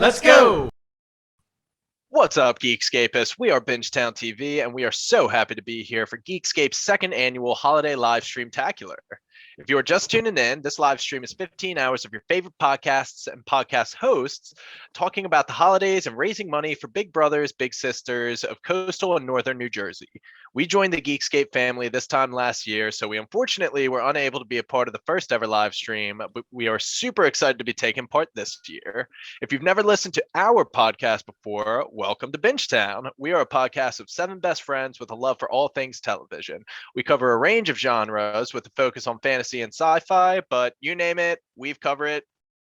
Let's go! What's up, Geekscapists? We are BingetownTV, and we are so happy to be here for Geekscape's second annual holiday Livestream-tacular. If you are just tuning in, this live stream is 15 hours of your favorite podcasts and podcast hosts talking about the holidays and raising money for big brothers, big sisters of coastal and northern New Jersey. We joined the Geekscape family this time last year, so we unfortunately were unable to be a part of the first ever live stream, but we are super excited to be taking part this year. If you've never listened to our podcast before, welcome to Bingetown. We are a podcast of 7 best friends with a love for all things television. We cover a range of genres with a focus on fantasy and sci-fi, but you name it, we've covered it,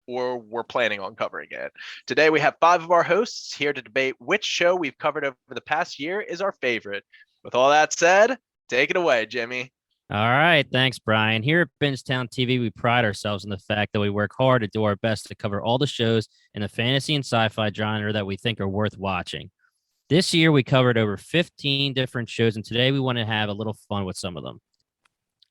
or we're planning on covering it. Today we have 5 of our hosts here to debate which show we've covered over the past year is our favorite. With all that said, take it away, Jimmy. All right. Thanks, Brian. Here at Bingetown TV, we pride ourselves in the fact that we work hard to do our best to cover all the shows in the fantasy and sci-fi genre that we think are worth watching. This year, we covered over 15 different shows, and today we want to have a little fun with some of them.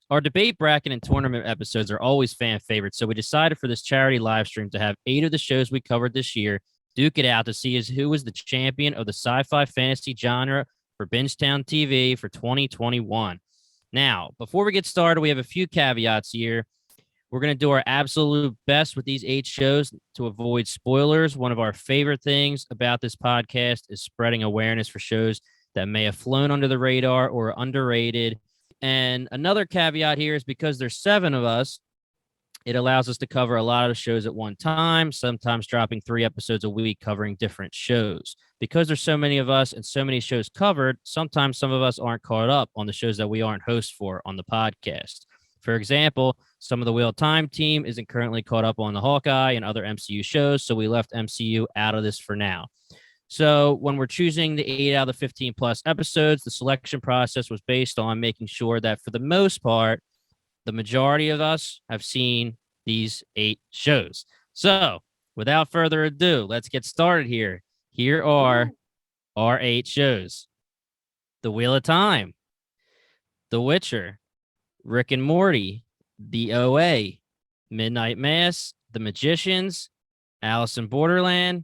Our debate bracket and tournament episodes are always fan favorites, so we decided for this charity live stream to have 8 of the shows we covered this year duke it out to see who was the champion of the sci-fi fantasy genre for Bingetown TV for 2021. Now, before we get started, we have a few caveats here. We're going to do our absolute best with these 8 shows to avoid spoilers. One of our favorite things about this podcast is spreading awareness for shows that may have flown under the radar or are underrated. And another caveat here is because there's 7 of us, it allows us to cover a lot of shows at one time, sometimes dropping 3 episodes a week covering different shows. Because there's so many of us and so many shows covered, sometimes some of us aren't caught up on the shows that we aren't hosts for on the podcast. For example, some of the Wheel of Time team isn't currently caught up on the Hawkeye and other MCU shows, so we left MCU out of this for now. So when we're choosing the 8 out of the 15 plus episodes, the selection process was based on making sure that for the most part, the majority of us have seen these 8 shows. So without further ado, let's get started here. Here are our 8 shows: The Wheel of Time, The Witcher, Rick and Morty, The OA, Midnight Mass, The Magicians, Alice in Borderland,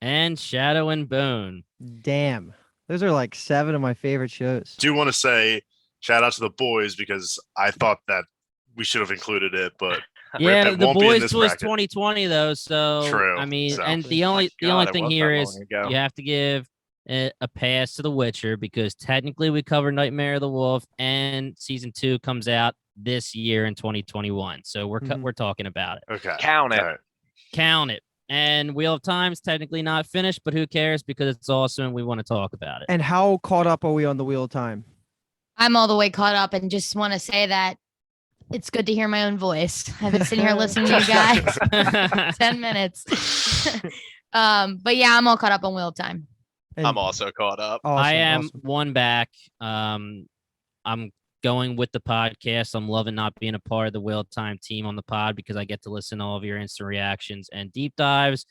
and Shadow and Bone. Damn. Those are like 7 of my favorite shows. Do want to say shout out to the boys because I thought that we should have included it, but yeah, it the won't be in boys this was bracket. 2020 though, so True. I mean, So. and the only God, thing it was here that is long ago. you have to give a pass to The Witcher because technically we covered Nightmare of the Wolf, and season 2 comes out this year in 2021, so we're talking about it. Okay. Count it. All right. Count it. And Wheel of Time's technically not finished, but who cares because it's awesome and we want to talk about it. And how caught up are we on the Wheel of Time? I'm all the way caught up and just want to say that it's good to hear my own voice. I've been sitting here listening to you guys 10 minutes. But yeah, I'm all caught up on Wheel of Time. And I'm also caught up. awesome, I am awesome. one back. I'm going with the podcast. I'm loving not being a part of the Wheel of Time team on the pod because I get to listen to all of your instant reactions and deep dives.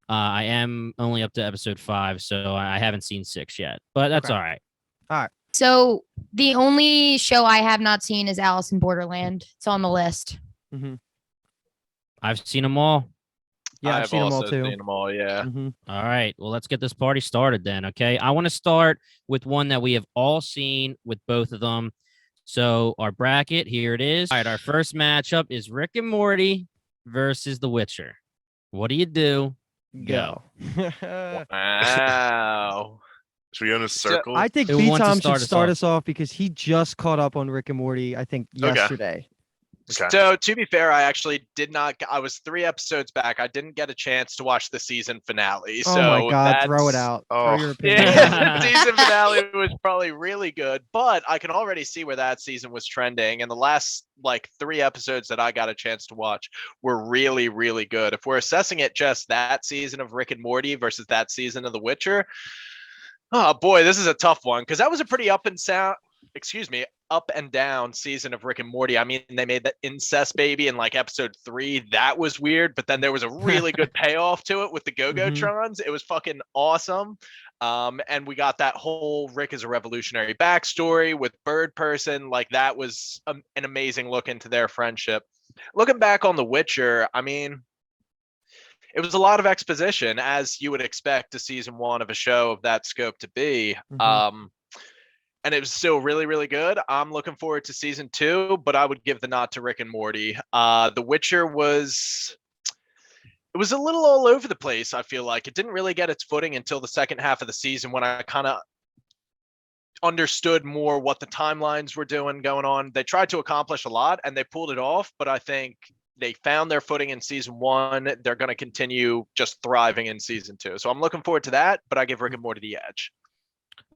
I am only up to episode 5, so I haven't seen 6 yet, but that's Okay. all right. So the only show I have not seen is Alice in Borderland. It's on the list. Mhm. I've seen them all. Yeah, I've seen them all also too. seen them all, yeah. Mhm. All right. Well, let's get this party started then. Okay. I want to start with one that we have all seen with both of them. So our bracket, here it is. All right. Our first matchup is Rick and Morty versus The Witcher. What do you do? Go. Wow. Should we go in a circle? I think Who wants to B-Tom should start us start off? us off because he just caught up on Rick and Morty, I think, Okay. yesterday. Okay. So to be fair, I actually did not. I was 3 episodes back. I didn't get a chance to watch the season finale. Oh So my God, throw it that's- out. Oh. Throw your opinion out. Yeah, season finale was probably really good, but I can already see where that season was trending. And the last like 3 episodes that I got a chance to watch were really, really good. If we're assessing it just that season of Rick and Morty versus that season of The Witcher, oh boy, this is a tough one because that was a pretty up and down season of Rick and Morty. I mean, they made that incest baby in like episode 3. That was weird, but then there was a really good payoff to it with the Go-Go-Trons. It was fucking awesome. And we got that whole Rick is a revolutionary backstory with Bird Person. Like that was an amazing look into their friendship. Looking back on The Witcher, I mean, it was a lot of exposition, as you would expect a season 1 of a show of that scope to be. And it was still really, really good. I'm looking forward to season 2, but I would give the nod to Rick and Morty. The Witcher was a little all over the place. I feel like it didn't really get its footing until the second half of the season, when I kind of understood more what the timelines were doing going on. They tried to accomplish a lot and they pulled it off, but I think they found their footing in season 1. They're going to continue just thriving in season 2. So I'm looking forward to that, but I give Rick and Morty the edge.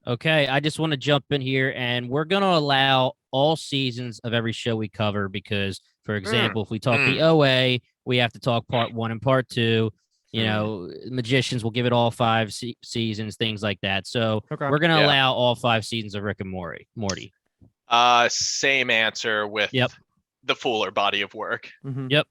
Okay, I just want to jump in here, and we're going to allow all seasons of every show we cover because, for example, if we talk the OA, we have to talk part 1 and part 2. You know, Magicians will give it all 5 seasons, things like that. So we're going to allow all 5 seasons of Rick and Morty. Same answer with the fuller body of work. Yep.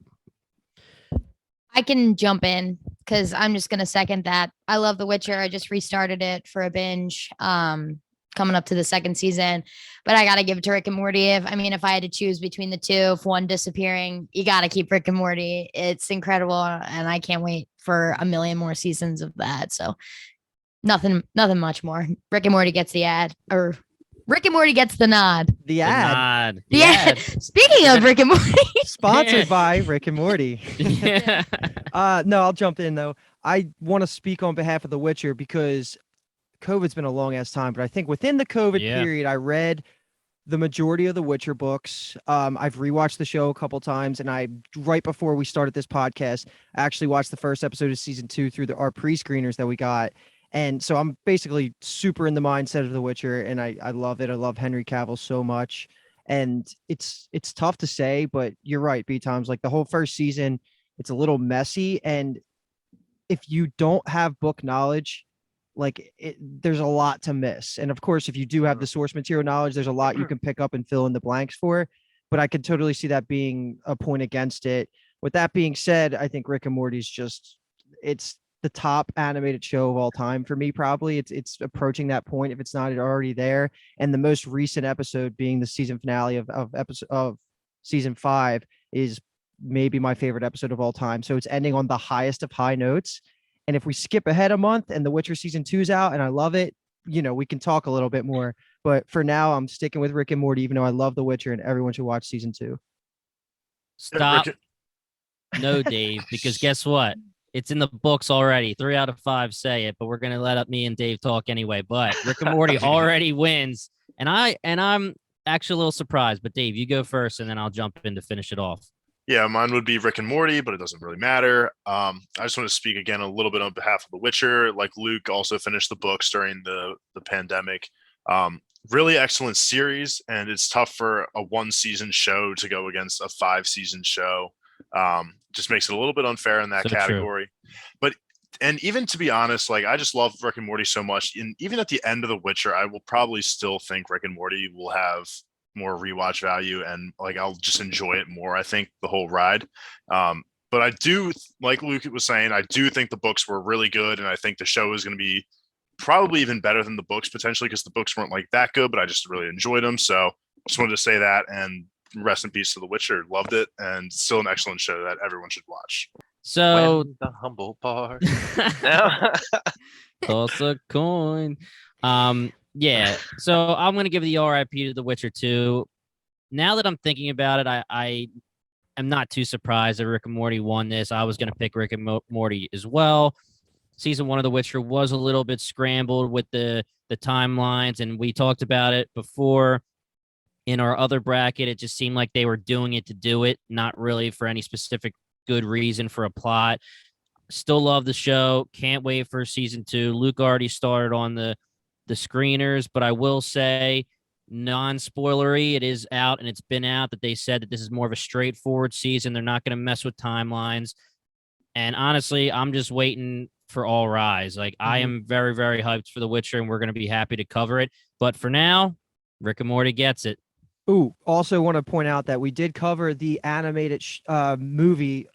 I can jump in because I'm just going to second that. I love The Witcher. I just restarted it for a binge coming up to the 2nd season, but I got to give it to Rick and Morty. If I had to choose between the two, if one disappearing, you got to keep Rick and Morty. It's incredible. And I can't wait for a million more seasons of that. So nothing much more. Rick and Morty gets the ad, or Rick and Morty gets the nod. The ad. The ad. Speaking of Rick and Morty. Sponsored by Rick and Morty. Yeah. No, I'll jump in though. I want to speak on behalf of The Witcher because COVID's been a long ass time, but I think within the COVID period, I read the majority of the Witcher books. I've rewatched the show a couple times, and right before we started this podcast, I actually watched the first episode of season 2 through our pre-screeners that we got. And so I'm basically super in the mindset of The Witcher, and I love it. I love Henry Cavill so much. And it's tough to say, but you're right, B-Times. Like the whole first season, it's a little messy. And if you don't have book knowledge, there's a lot to miss. And of course, if you do have the source material knowledge, there's a lot you can pick up and fill in the blanks for. But I could totally see that being a point against it. With that being said, I think Rick and Morty's it's the top animated show of all time for me. Probably it's approaching that point if it's not already there. And the most recent episode being the season finale of season 5 is maybe my favorite episode of all time. So it's ending on the highest of high notes. And if we skip ahead a month and The Witcher season 2's out and I love it, we can talk a little bit more. But for now, I'm sticking with Rick and Morty, even though I love The Witcher and everyone should watch season 2. Stop. No, Dave, because guess what? It's in the books already. 3 out of 5 say it, but we're gonna let me and Dave talk anyway. But Rick and Morty already wins, and I'm actually a little surprised. But Dave, you go first, and then I'll jump in to finish it off. Yeah, mine would be Rick and Morty, but it doesn't really matter. I just want to speak again a little bit on behalf of The Witcher. Like Luke also finished the books during the pandemic. Really excellent series, and it's tough for a 1-season show to go against a 5-season show. Just makes it a little bit unfair in that category. But even to be honest, I just love Rick and Morty so much. And even at the end of The Witcher, I will probably still think Rick and Morty will have more rewatch value, and I'll just enjoy it more, I think, the whole ride. But I do, like Luke was saying, I do think the books were really good, and I think the show is going to be probably even better than the books potentially, because the books weren't that good, but I just really enjoyed them. So just wanted to say that, and rest in peace to The Witcher. Loved it, and still an excellent show that everyone should watch. So when the humble part. No. Toss a coin. Yeah. So I'm gonna give the RIP to The Witcher 2. Now that I'm thinking about it, I am not too surprised that Rick and Morty won this. I was gonna pick Rick and Morty as well. Season 1 of The Witcher was a little bit scrambled with the timelines, and we talked about it before. In our other bracket, it just seemed like they were doing it to do it, not really for any specific good reason for a plot. Still love the show. Can't wait for season 2. Luke already started on the screeners, but I will say, non-spoilery, it is out and it's been out that they said that this is more of a straightforward season. They're not going to mess with timelines. And honestly, I'm just waiting for All Rise. I am very, very hyped for The Witcher, and we're going to be happy to cover it. But for now, Rick and Morty gets it. Ooh, also want to point out that we did cover the animated movie,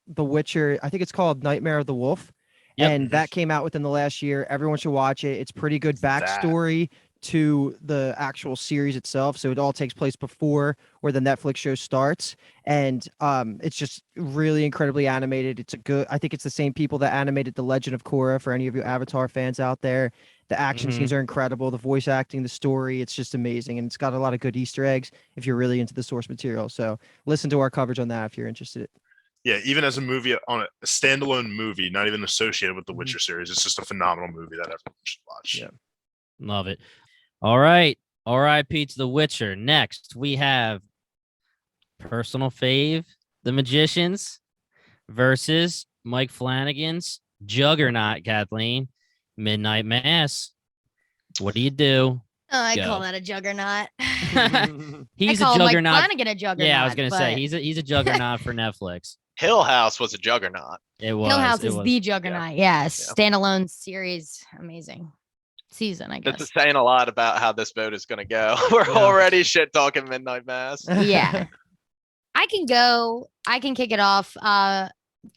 The Witcher. I think it's called Nightmare of the Wolf. Yep. And that came out within the last year. Everyone should watch it. It's pretty good backstory to the actual series itself. So it all takes place before where the Netflix show starts. And it's just really incredibly animated. I think it's the same people that animated The Legend of Korra for any of you Avatar fans out there. The action scenes are incredible. The voice acting, the story, it's just amazing. And it's got a lot of good Easter eggs if you're really into the source material. So listen to our coverage on that if you're interested. Yeah, even as a movie on a standalone movie, not even associated with the Witcher series, it's just a phenomenal movie that everyone should watch. Yeah. Love it. All right. R.I.P. to The Witcher. Next, we have personal fave, The Magicians versus Mike Flanagan's juggernaut, Kathleen, Midnight Mass. What do you do? Oh, I Go. call that a juggernaut. He's I call a juggernaut. Mike Flanagan a juggernaut. Yeah, I was gonna but say he's a juggernaut for Netflix. Hill House was a juggernaut. It was. Hill House it is was. the juggernaut. Yeah. Standalone series, amazing season, I guess. This is saying a lot about how this vote is going to go. We're already shit talking Midnight Mass. Yeah. I can kick it off.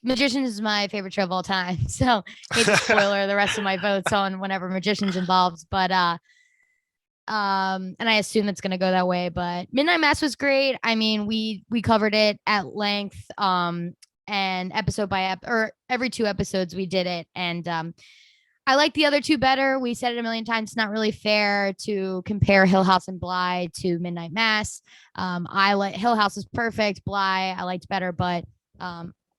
Magicians is my favorite show of all time. So hate to spoiler the rest of my votes on whenever Magicians involves, but and I assume it's gonna go that way. But Midnight Mass was great. I mean, we covered it at length, and episode by or every 2 episodes we did it, and I like the other 2 better. We said it a million times. It's not really fair to compare Hill House and Bly to Midnight Mass. I like Hill House is perfect. Bly I liked better, but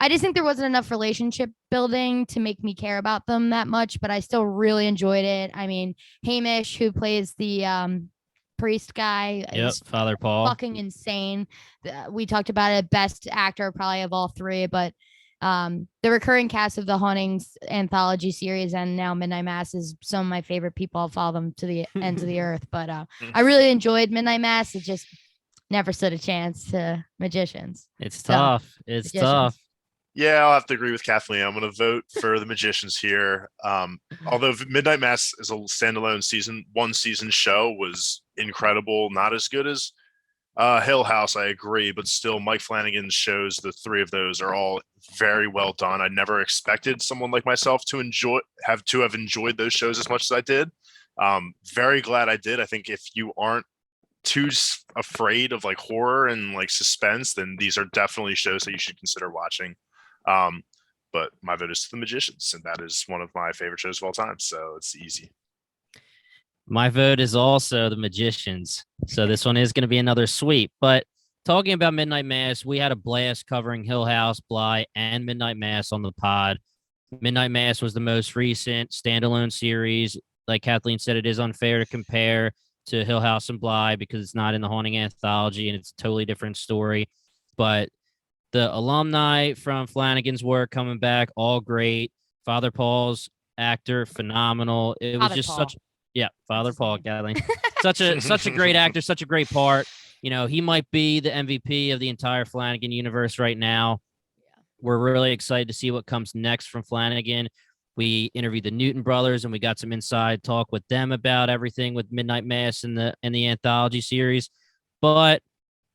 I just think there wasn't enough relationship building to make me care about them that much. But I still really enjoyed it. I mean, Hamish, who plays the priest guy, is Father Paul, fucking insane. We talked about it, best actor probably of all 3, but. The recurring cast of the Haunting Anthology Series and now Midnight Mass is some of my favorite people. I'll follow them to the ends of the earth. But I really enjoyed Midnight Mass. It just never stood a chance to Magicians. It's tough. It's tough. Yeah, I'll have to agree with Kathleen. I'm going to vote for the Magicians here. Although Midnight Mass is a standalone one season show, was incredible. Not as good as Hill House, I agree, but still Mike Flanagan's shows, the 3 of those are all very well done. I never expected someone like myself to have enjoyed those shows as much as I did. Very glad I did. I think if you aren't too afraid of like horror and like suspense, then these are definitely shows that you should consider watching. But my vote is to The Magicians, and that is one of my favorite shows of all time, so it's easy. My vote is also The Magicians. So this one is going to be another sweep. But talking about Midnight Mass, we had a blast covering Hill House, Bly, and Midnight Mass on the pod. Midnight Mass was the most recent standalone series. Like Kathleen said, it is unfair to compare to Hill House and Bly because it's not in the Haunting Anthology and it's a totally different story. But the alumni from Flanagan's work coming back, all great. Father Paul's actor, phenomenal. It was just such... Yeah, Father Paul, Kathleen. Such a great actor, such a great part. You know, he might be the MVP of the entire Flanagan universe right now. Yeah. We're really excited to see what comes next from Flanagan. We interviewed the Newton brothers and we got some inside talk with them about everything with Midnight Mass and the anthology series. But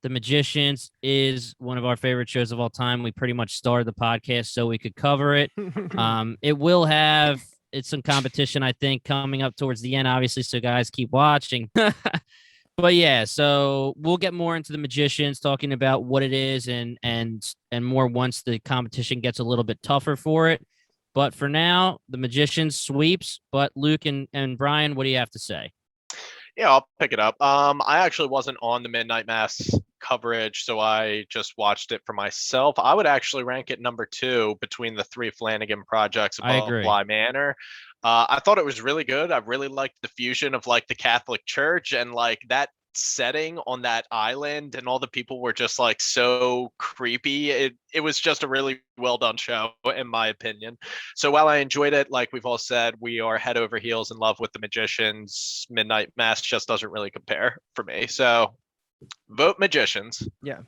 The Magicians is one of our favorite shows of all time. We pretty much started the podcast so we could cover it. It will have some competition, I think, coming up towards the end, obviously, so guys keep watching. But yeah, so we'll get more into The Magicians, talking about what it is and more once the competition gets a little bit tougher for it. But for now, The Magicians sweeps. But Luke and Brian, what do you have to say? Yeah, I'll pick it up. I actually wasn't on the Midnight Mass coverage, so I just watched it for myself. I would actually rank it number 2 between the 3 Flanagan projects above Bly Manor. I thought it was really good. I really liked the fusion of like the Catholic Church and like that setting on that island, and all the people were just like so creepy. It was just a really well done show in my opinion. So while I enjoyed it, like we've all said, we are head over heels in love with The Magicians. Midnight Mass just doesn't really compare for me, so vote Magicians. Yeah.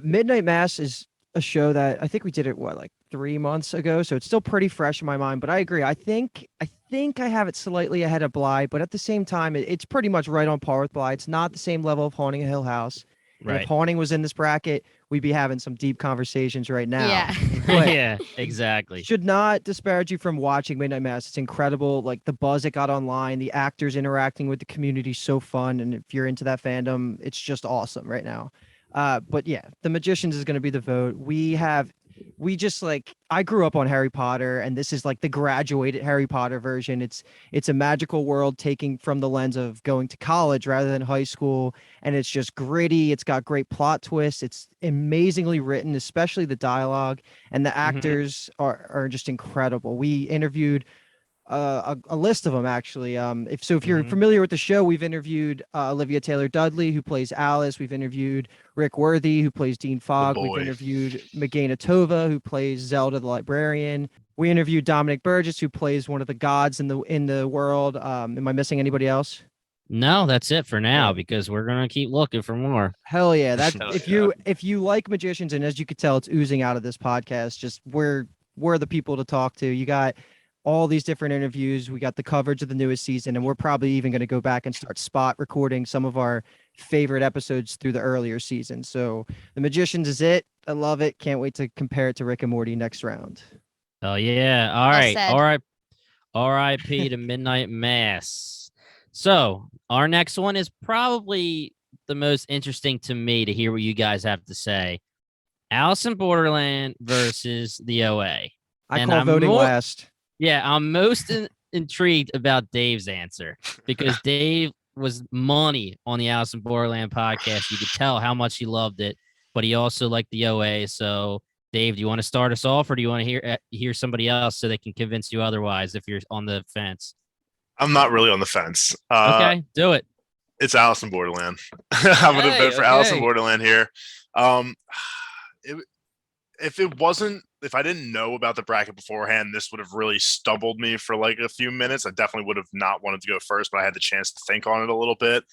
Midnight Mass is a show that I think we did it like 3 months ago, so it's still pretty fresh in my mind. But I agree. I think I have it slightly ahead of Bly, but at the same time, it's pretty much right on par with Bly. It's not the same level of Haunting a Hill House. And Right. if Haunting was in this bracket, we'd be having some deep conversations right now. Yeah. But Yeah, exactly. should not disparage you from watching Midnight Mass. It's incredible. Like the buzz it got online, the actors interacting with the community, so fun. And if you're into that fandom, it's just awesome right now. But yeah, The Magicians is going to be the vote. We just like, I grew up on Harry Potter, and this is like the graduated Harry Potter version. It's a magical world taking from the lens of going to college rather than high school, and it's just gritty. It's got great plot twists. It's amazingly written, especially the dialogue, and the actors are just incredible. We interviewed a list of them actually. If you're familiar with the show, we've interviewed Olivia Taylor-Dudley, who plays Alice. We've interviewed Rick Worthy, who plays Dean Fogg. We've boy. interviewed Meghana Tova, who plays Zelda the librarian. We interviewed Dominic Burgess, who plays one of the gods in the world. Am I missing anybody else? No, that's it for now because we're gonna keep looking for more. Hell yeah! That's Hell if you like Magicians, and as you could tell, it's oozing out of this podcast. Just we're the people to talk to. You got all these different interviews. We got the coverage of the newest season, and we're probably even going to go back and start spot recording some of our favorite episodes through the earlier season. So The Magicians is it. I love it. Can't wait to compare it to Rick and Morty next round. Oh yeah. All Well right. said. All right. R.I.P. to Midnight Mass. So our next one is probably the most interesting to me to hear what you guys have to say. Alice in Borderland versus the OA. I And call I'm voting more- last. Yeah, I'm most intrigued about Dave's answer because Dave was money on the Alice in Borderland podcast. You could tell how much he loved it, but he also liked the OA. So, Dave, do you want to start us off, or do you want to hear somebody else so they can convince you otherwise if you're on the fence? I'm not really on the fence. Okay, do it. It's Alice in Borderland. I'm going to vote for Alice in okay. Borderland here. If I didn't know about the bracket beforehand, this would have really stumbled me for like a few minutes. I definitely would have not wanted to go first, but I had the chance to think on it a little bit.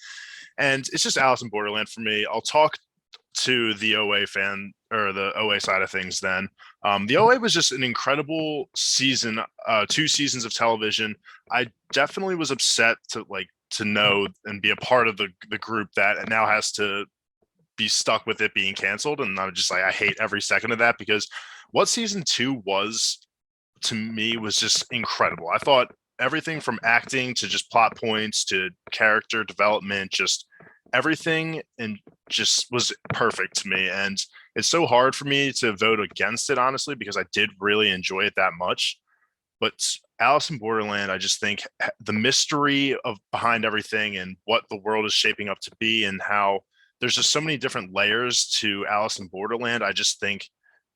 And it's just Alice in Borderland for me. I'll talk to the OA fan or the OA side of things then. The OA was just an incredible season, 2 seasons of television. I definitely was upset to know and be a part of the group that now has to be stuck with it being canceled. And I'm just like, I hate every second of that, because what season 2 was to me was just incredible. I thought everything from acting to just plot points to character development, just everything, and just was perfect to me. And it's so hard for me to vote against it, honestly, because I did really enjoy it that much. But Alice in Borderland, I just think the mystery of behind everything and what the world is shaping up to be, and how there's just so many different layers to Alice in Borderland. I just think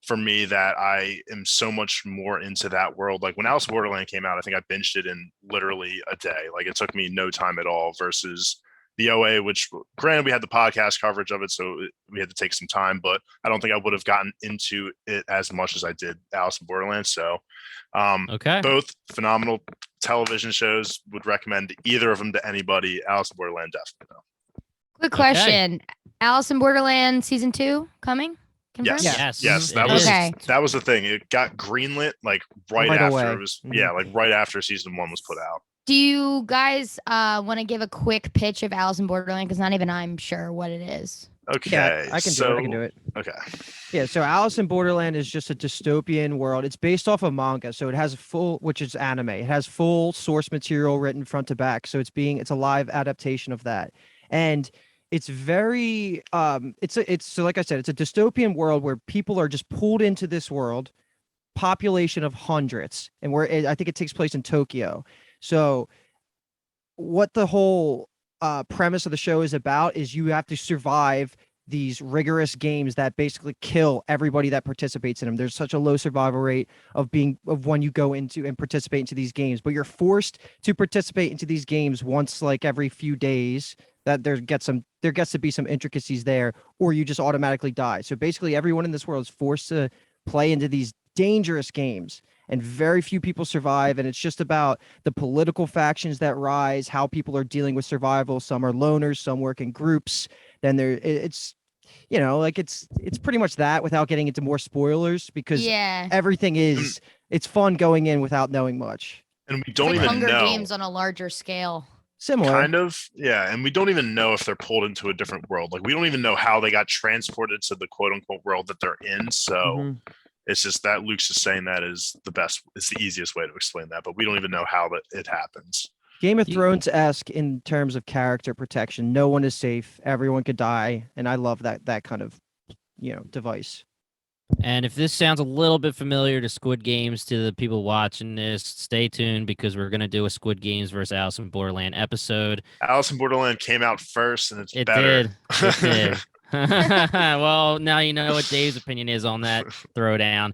for me that I am so much more into that world. Like when Alice in Borderland came out, I think I binged it in literally a day. Like it took me no time at all, versus the OA, which granted we had the podcast coverage of it, so we had to take some time, but I don't think I would have gotten into it as much as I did Alice in Borderland. So Okay. both phenomenal television shows. Would recommend either of them to anybody. Alice in Borderland, definitely. Quick question. Alice in Borderland season 2 coming? Confirmed? Yes. Yes. That it was is. Okay. that was the thing. It got greenlit like right Right after away. it was Mhm. like right after season 1 was put out. Do you guys want to give a quick pitch of Alice in Borderland? Because not even I'm sure what it is. Okay. Yeah, I can do it. I can do it. Okay. Yeah, so Alice in Borderland is just a dystopian world. It's based off of manga, so it has which is anime. It has full source material written front to back, so it's a live adaptation of that. And it's very so like I said, it's a dystopian world where people are just pulled into this world, population of hundreds, and I think it takes place in Tokyo. So what the whole premise of the show is about is you have to survive these rigorous games that basically kill everybody that participates in them. There's such a low survival rate of when you go into and participate into these games, but you're forced to participate into these games once like every few days. That there gets to be some intricacies there, or you just automatically die. So basically everyone in this world is forced to play into these dangerous games, and very few people survive. And it's just about the political factions that rise, how people are dealing with survival. Some are loners, some work in groups. Then it's pretty much that, without getting into more spoilers, because Yeah. everything it's fun going in without knowing much. And we It's don't like even Hunger know. Games on a larger scale. Similar. Kind of, yeah. And we don't even know if they're pulled into a different world. Like, we don't even know how they got transported to the quote unquote world that they're in. So Mhm. it's just that Luke's just saying that is the best, it's the easiest way to explain that, but we don't even know how it happens. Game of Thrones-esque in terms of character protection. No one is safe. Everyone could die, and I love that kind of, device. And if this sounds a little bit familiar to Squid Games to the people watching this, stay tuned because we're going to do a Squid Games versus Alice in Borderland episode. Alice in Borderland came out first, and it's It better. did. It did. Well, now you know what Dave's opinion is on that throwdown.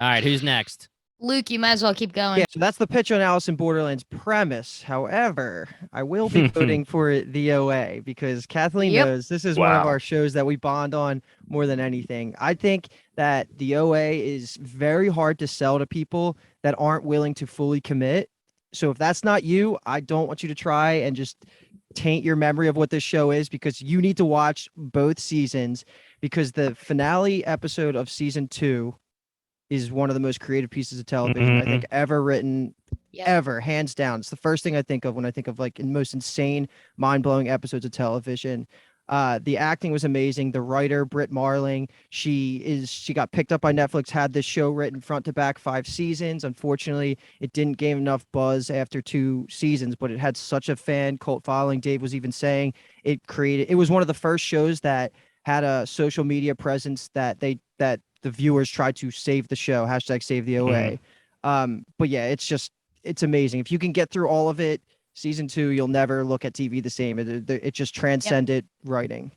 All right, who's next? Luke, you might as well keep going. Yeah, so that's the pitch on Alice in Borderland's premise. However, I will be voting for the OA because Kathleen knows this is one of our shows that we bond on more than anything. I think that the OA is very hard to sell to people that aren't willing to fully commit. So if that's not you, I don't want you to try and just taint your memory of what this show is, because you need to watch both seasons, because the finale episode of season 2 is one of the most creative pieces of television I think ever written, ever, hands down. It's the first thing I think of when I think of like most insane, mind-blowing episodes of television. The acting was amazing. The writer, Britt Marling, she got picked up by Netflix, had this show written front to back 5 seasons. Unfortunately, it didn't gain enough buzz after 2 seasons, but it had such a fan cult following. Dave was even saying it was one of the first shows that had a social media presence that the viewers tried to save the show, #save the OA. But yeah, it's amazing. If you can get through all of it, season 2, you'll never look at TV the same. It just transcended writing.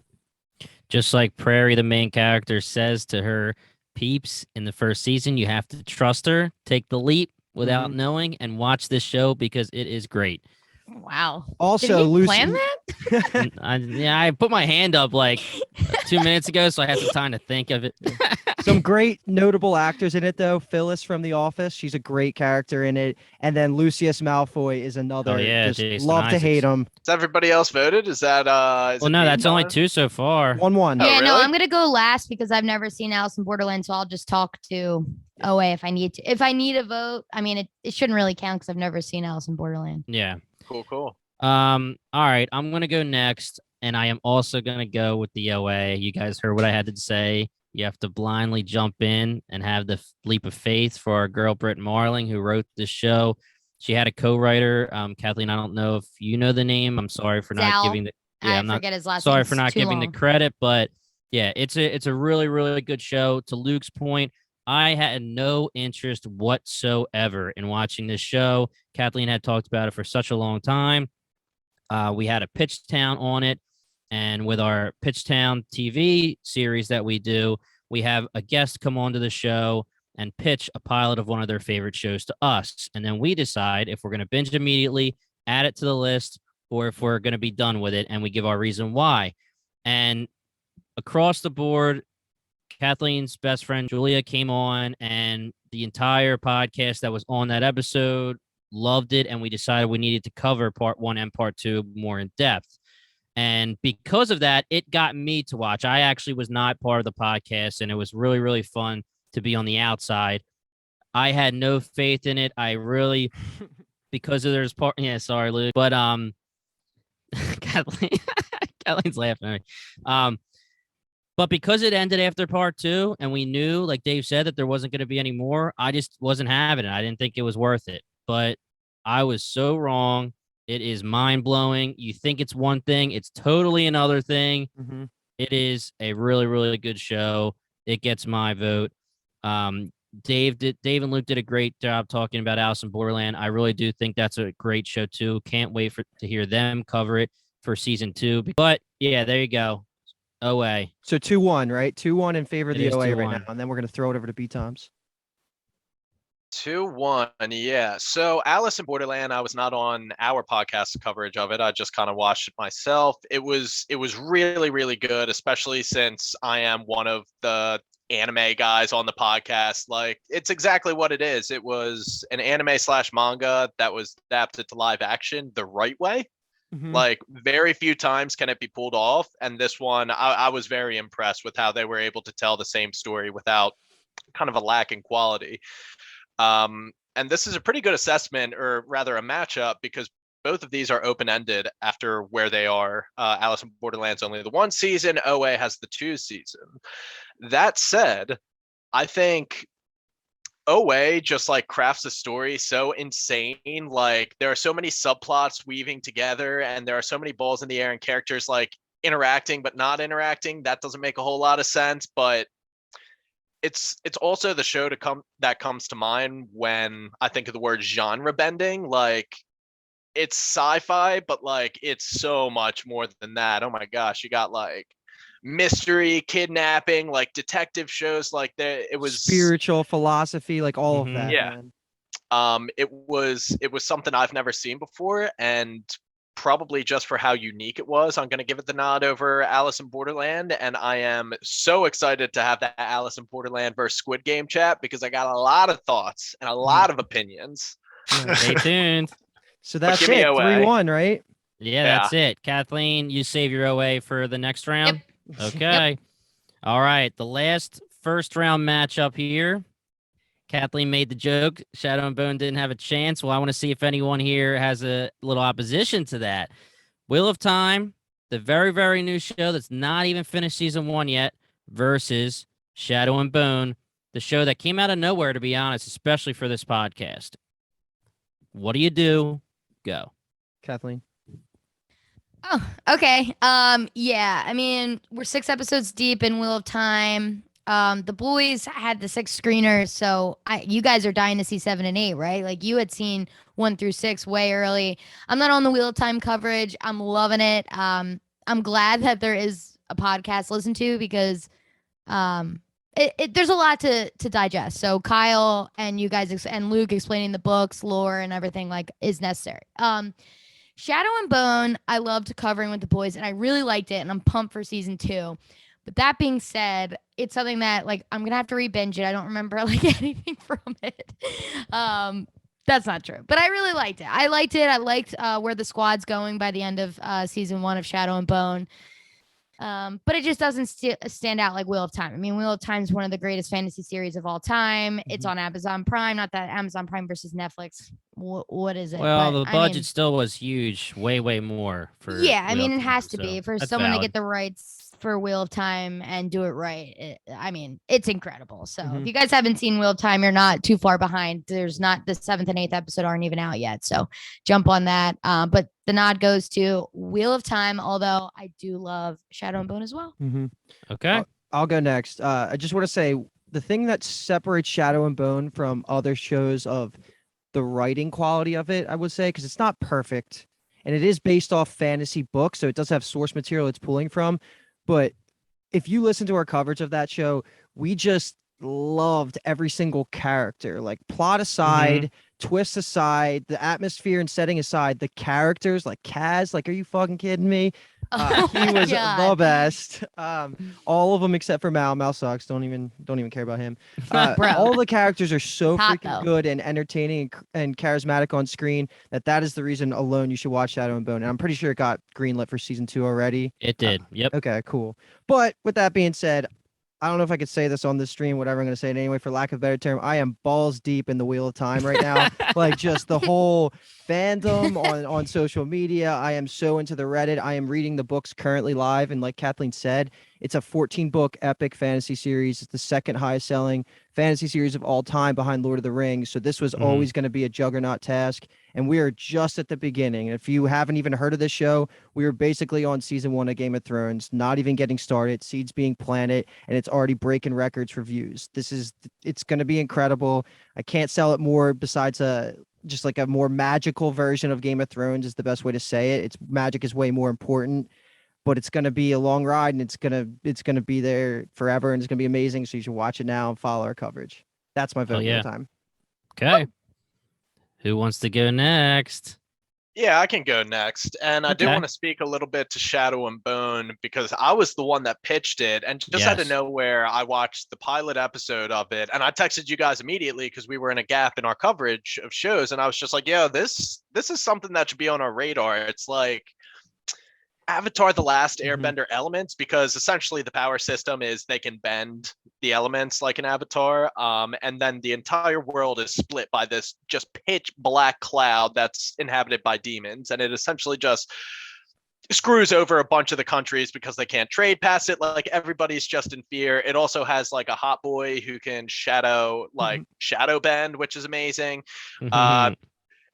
Just like Prairie, the main character, says to her peeps in the first season, you have to trust her, take the leap without knowing, and watch this show because it is great. Wow. Also, Did he Lucy, plan that? I put my hand up like 2 minutes ago, so I had some time to think of it. Some great notable actors in it, though. Phyllis from The Office, she's a great character in it. And then Lucius Malfoy is another. Just Jason love to hate him. Has everybody else voted? Is that well, no, that's only 2 so far. 1-1. Yeah, really? no, I'm gonna go last because I've never seen Alice in Borderland, so I'll just talk to OA if I need to. If I need a vote, I mean, it shouldn't really count because I've never seen Alice in Borderland. Yeah. Cool. All right, I'm gonna go next, and I am also gonna go with the OA. You guys heard what I had to say. You have to blindly jump in and have the leap of faith for our girl Britt Marling, who wrote this show. She had a co-writer, Kathleen. I don't know if you know the name. I'm sorry for not giving the. Yeah, I'm not forget his last sorry name. for not giving the credit, but yeah, it's a really, really good show. To Luke's point, I had no interest whatsoever in watching this show. Kathleen had talked about it for such a long time. We had a pitch town on it. And with our Pitchtown TV series that we do, we have a guest come onto the show and pitch a pilot of one of their favorite shows to us. And then we decide if we're going to binge it immediately, add it to the list, or if we're going to be done with it, and we give our reason why. And across the board, Kathleen's best friend, Julia, came on, and the entire podcast that was on that episode loved it, and we decided we needed to cover part 1 and part 2 more in depth. And because of that, it got me to watch. I actually was not part of the podcast, and it was really, really fun to be on the outside. I had no faith in it. I really, because of there's part. Yeah, sorry, Luke, but Kathleen's laughing at me. But because it ended after part 2, and we knew, like Dave said, that there wasn't going to be any more, I just wasn't having it. I didn't think it was worth it. But I was so wrong. It is mind-blowing. You think it's one thing, it's totally another thing. It is a really, really good show. It gets my vote. Dave and Luke did a great job talking about Alice in Borderland. I really do think that's a great show too. Can't wait to hear them cover it for season 2. But yeah, there you go. OA. So 2-1, right? 2-1 in favor of the OA 2-1. right now. And then we're going to throw it over to B-Toms. 2-1, yeah. So Alice in Borderland, I was not on our podcast coverage of it. I just kind of watched it myself. It was really, really good, especially since I am one of the anime guys on the podcast. Like, it's exactly what it is. It was an anime/manga that was adapted to live action the right way. Like, very few times can it be pulled off. And this one, I was very impressed with how they were able to tell the same story without kind of a lack in quality. And this is a pretty good assessment, or rather a matchup, because both of these are open-ended after where they are. Alice in Borderland's only the 1 season. OA has the 2 season. That said, I think OA just like crafts the story so insane. Like there are so many subplots weaving together, and there are so many balls in the air and characters like interacting but not interacting. That doesn't make a whole lot of sense, but it's also the show that comes to mind when I think of the word genre bending. Like it's sci-fi, but like it's so much more than that. Oh my gosh, you got like mystery, kidnapping, like detective shows. Like it was spiritual philosophy, like all of that. Yeah. Man. It was something I've never seen before, and probably just for how unique it was, I'm going to give it the nod over Alice in Borderland. And I am so excited to have that Alice in Borderland versus Squid Game chat, because I got a lot of thoughts and a lot of opinions. Stay tuned. So that's give me it. OA. 3-1, right? Yeah, that's it. Kathleen, you save your OA for the next round. Yep. Okay. All right. The last first round matchup here. Kathleen made the joke. Shadow and Bone didn't have a chance. Well, I want to see if anyone here has a little opposition to that. Wheel of Time, the very, very new show that's not even finished season 1 yet, versus Shadow and Bone, the show that came out of nowhere, to be honest, especially for this podcast. What do you do? Go. Kathleen. Oh, okay. Yeah, I mean, we're 6 episodes deep in Wheel of Time. The boys had the 6 screeners, so you guys are dying to see 7 and 8, right? Like you had seen 1 through 6 way early. I'm not on the Wheel of Time coverage. I'm loving it. I'm glad that there is a podcast to listen to, because there's a lot to digest. So Kyle and you guys and Luke explaining the books, lore, and everything like is necessary. Shadow and Bone, I loved covering with the boys, and I really liked it, and I'm pumped for season 2. But that being said, it's something that like I'm gonna have to re-binge it. I don't remember like anything from it. That's not true, but I really liked it. I liked where the squad's going by the end of season 1 of Shadow and Bone. But it just doesn't stand out like Wheel of Time. I mean, Wheel of Time is one of the greatest fantasy series of all time. It's on Amazon Prime. Not that Amazon Prime versus Netflix. What is it? Well, But, the budget still was huge, way more for. Yeah, I Wheel mean, of it Time, has to so be for that's someone to valid. get the rights for Wheel of Time and do it right. I mean, it's incredible. So if you guys haven't seen Wheel of Time, you're not too far behind. There's not the 7th and 8th episode aren't even out yet. So jump on that. But the nod goes to Wheel of Time, although I do love Shadow and Bone as well. Okay. I'll go next. I just want to say the thing that separates Shadow and Bone from other shows of the writing quality of it, I would say, because it's not perfect, and it is based off fantasy books, so it does have source material it's pulling from. But if you listen to our coverage of that show, we just loved every single character. Like plot aside, twists aside, the atmosphere and setting aside, the characters like Kaz, like, are you fucking kidding me? He was the best. All of them except for Mal. Mal sucks. Don't even care about him. All the characters are so freaking good and entertaining and charismatic on screen that is the reason alone you should watch Shadow and Bone. And I'm pretty sure it got greenlit for season 2 already. It did. Yep. Okay, cool. But with that being said, I don't know if I could say this on this stream, whatever I'm going to say it anyway, for lack of a better term. I am balls deep in the Wheel of Time right now. Like just the whole fandom on social media. I am so into the Reddit. I am reading the books currently live. And like Kathleen said, it's a 14-book epic fantasy series. It's the 2nd highest selling fantasy series of all time behind Lord of the Rings. So this was always going to be a juggernaut task. And we are just at the beginning. And if you haven't even heard of this show, we are basically on season 1 of Game of Thrones, not even getting started, seeds being planted, and it's already breaking records for views. It's going to be incredible. I can't sell it more besides just like a more magical version of Game of Thrones is the best way to say it. Its magic is way more important, but it's going to be a long ride, and it's going to be there forever, and it's going to be amazing. So you should watch it now and follow our coverage. That's my vote for the time. Okay. Who wants to go next? Yeah, I can go next. And I do want to speak a little bit to Shadow and Bone, because I was the one that pitched it, and just out of nowhere, I watched the pilot episode of it, and I texted you guys immediately because we were in a gap in our coverage of shows, and I was just like, "Yeah, this is something that should be on our radar." It's like Avatar: The Last Mhm. Airbender elements, because essentially the power system is they can bend the elements like an Avatar, and then the entire world is split by this just pitch black cloud that's inhabited by demons, and it essentially just screws over a bunch of the countries because they can't trade past it. Like, everybody's just in fear. It also has like a hot boy who can shadow bend, which is amazing.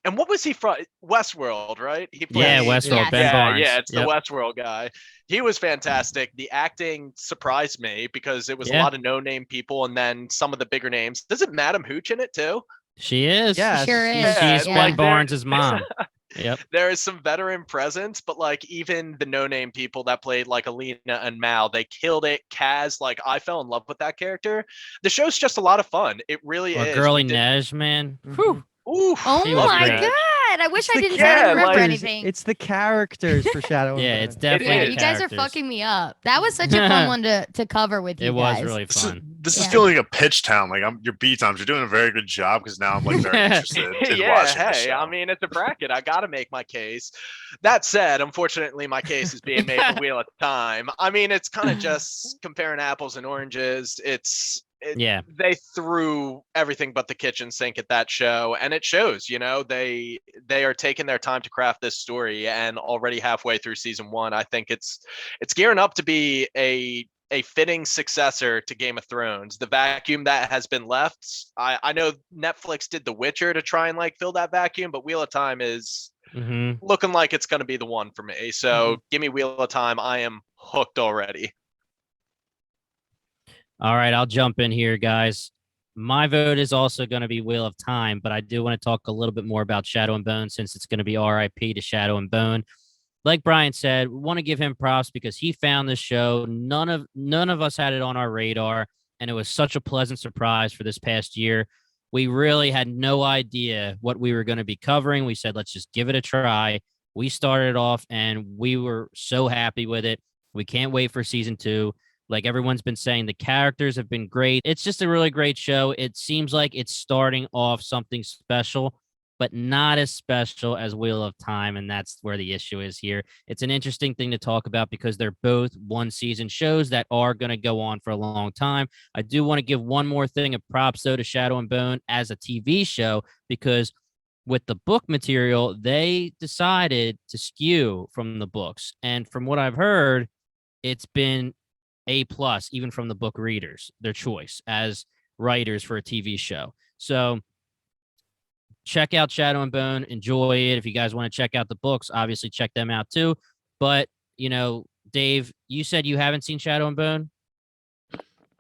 And what was he from? Westworld, right? He Yeah, played. Westworld. Yes. Ben Yeah, Barnes. yeah, it's the Yep. Westworld guy. He was fantastic. The acting surprised me because it was a Yeah. lot of no-name people, and then some of the bigger names. Isn't Madam Hooch in it too? She is. Yes. Sure is. She's Yeah, Ben like, Barnes' mom. Yep. There is some veteran presence, but like even the no-name people that played like Alina and Mal, they killed it. Kaz, like, I fell in love with that character. The show's just a lot of fun. It really Or is. Girly We did- Nej, man. Mhm. Whew. Oof, Oh He was my great. god! I wish I didn't Yeah, remember like- anything. It's the characters for Shadow. Yeah, and it's Bone. definitely Yeah, the you guys are characters. fucking me up. That was such a fun one to cover with you It was guys. really This is, fun. this is Yeah. feeling like a pitch town. Like your B times. You're doing a very good job because now I'm like very interested in Yeah, watching the hey, show. I mean, it's a bracket. I got to make my case. That said, unfortunately, my case is being made for Wheel of Time. I mean, it's kind of just comparing apples and oranges. Yeah. They threw everything but the kitchen sink at that show, and it shows. You know, they are taking their time to craft this story, and already halfway through season 1, I think it's gearing up to be a fitting successor to Game of Thrones. The vacuum that has been left. I know Netflix did The Witcher to try and like fill that vacuum, but Wheel of Time is looking like it's going to be the one for me. So give me Wheel of Time. I am hooked already. All right, I'll jump in here, guys. My vote is also going to be Wheel of Time, but I do want to talk a little bit more about Shadow and Bone since it's going to be RIP to Shadow and Bone. Like Brian said, we want to give him props because he found this show. None of us had it on our radar, and it was such a pleasant surprise for this past year. We really had no idea what we were going to be covering. We said, let's just give it a try. We started off, and we were so happy with it. We can't wait for season 2. Like everyone's been saying, the characters have been great. It's just a really great show. It seems like it's starting off something special, but not as special as Wheel of Time, and that's where the issue is here. It's an interesting thing to talk about because they're both one-season shows that are going to go on for a long time. I do want to give one more thing of props, though, to Shadow and Bone as a TV show, because with the book material, they decided to skew from the books. And from what I've heard, it's been A+, even from the book readers, their choice as writers for a TV show. So check out Shadow and Bone, enjoy it. If you guys want to check out the books, obviously check them out too. But, you know, Dave, you said you haven't seen Shadow and Bone?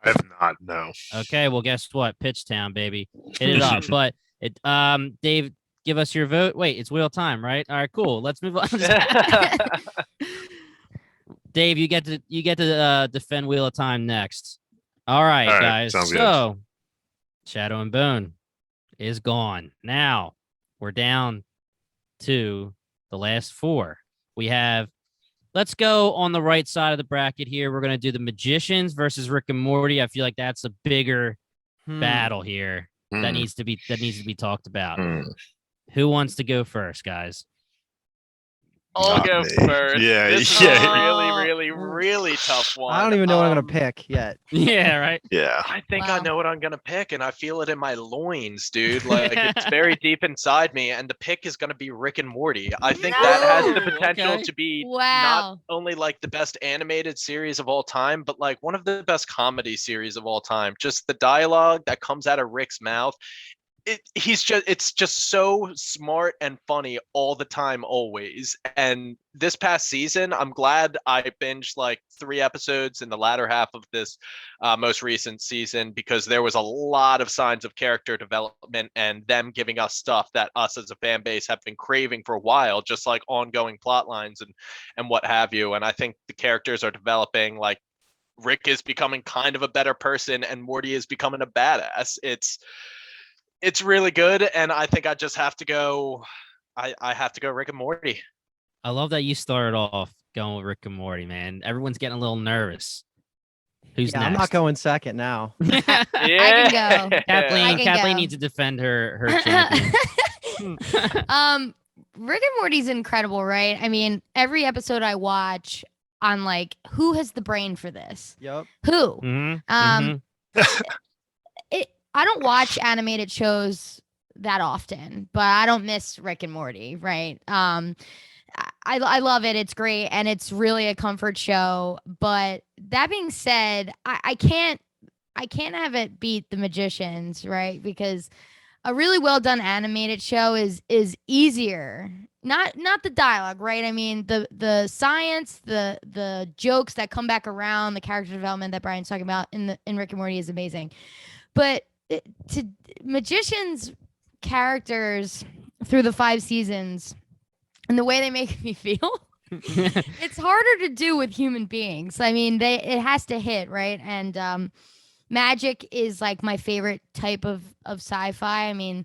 I have not. No. Okay, well, guess what? Pitchtown, baby. Hit it up. But it Dave, give us your vote. Wait, it's Wheel of Time, right? All right, cool. Let's move on. Dave, you get to defend Wheel of Time next. All right, guys. sounds So, Shadow and Bone is gone. Now we're down to the last 4. We have. Let's go on the right side of the bracket here. We're gonna do the Magicians versus Rick and Morty. I feel like that's a bigger battle here that needs to be talked about. Who wants to go first, guys? I'll Not go me. first. Yeah, This is yeah. a really tough one. I don't even know what I'm gonna pick yet. Yeah, right. Yeah. I think I Wow. know what I'm gonna pick, and I feel it in my loins, dude. Like, it's very deep inside me, and the pick is gonna be Rick and Morty. I think that has the No! potential Okay. to be not Wow. only like the best animated series of all time, but like one of the best comedy series of all time. Just the dialogue that comes out of Rick's mouth. It's just so smart and funny all the time, always. And this past season, I'm glad I binged like 3 episodes in the latter half of this most recent season, because there was a lot of signs of character development and them giving us stuff that us as a fan base have been craving for a while, just like ongoing plot lines and what have you. And I think the characters are developing. Like, Rick is becoming kind of a better person and Morty is becoming a badass. It's really good, and I think I just have to go. I have to go Rick and Morty. I love that you started off going with Rick and Morty, man. Everyone's getting a little nervous. Who's Yeah, next? I'm not going second now. I can go. Kathleen. I can Kathleen go. needs to defend her champion. Rick and Morty's incredible, right? I mean, every episode I watch, I'm like, who has the brain for this? Yep. Who? Mhm. I don't watch animated shows that often, but I don't miss Rick and Morty, right? I love it. It's great, and it's really a comfort show. But that being said, I can't have it beat The Magicians, right? Because a really well done animated show is easier. Not the dialogue, right? I mean the science, the jokes that come back around, the character development that Brian's talking about in Rick and Morty is amazing. But to Magicians characters through the 5 seasons and the way they make me feel, it's harder to do with human beings. I mean, it has to hit, right? And magic is like my favorite type of sci-fi. I mean,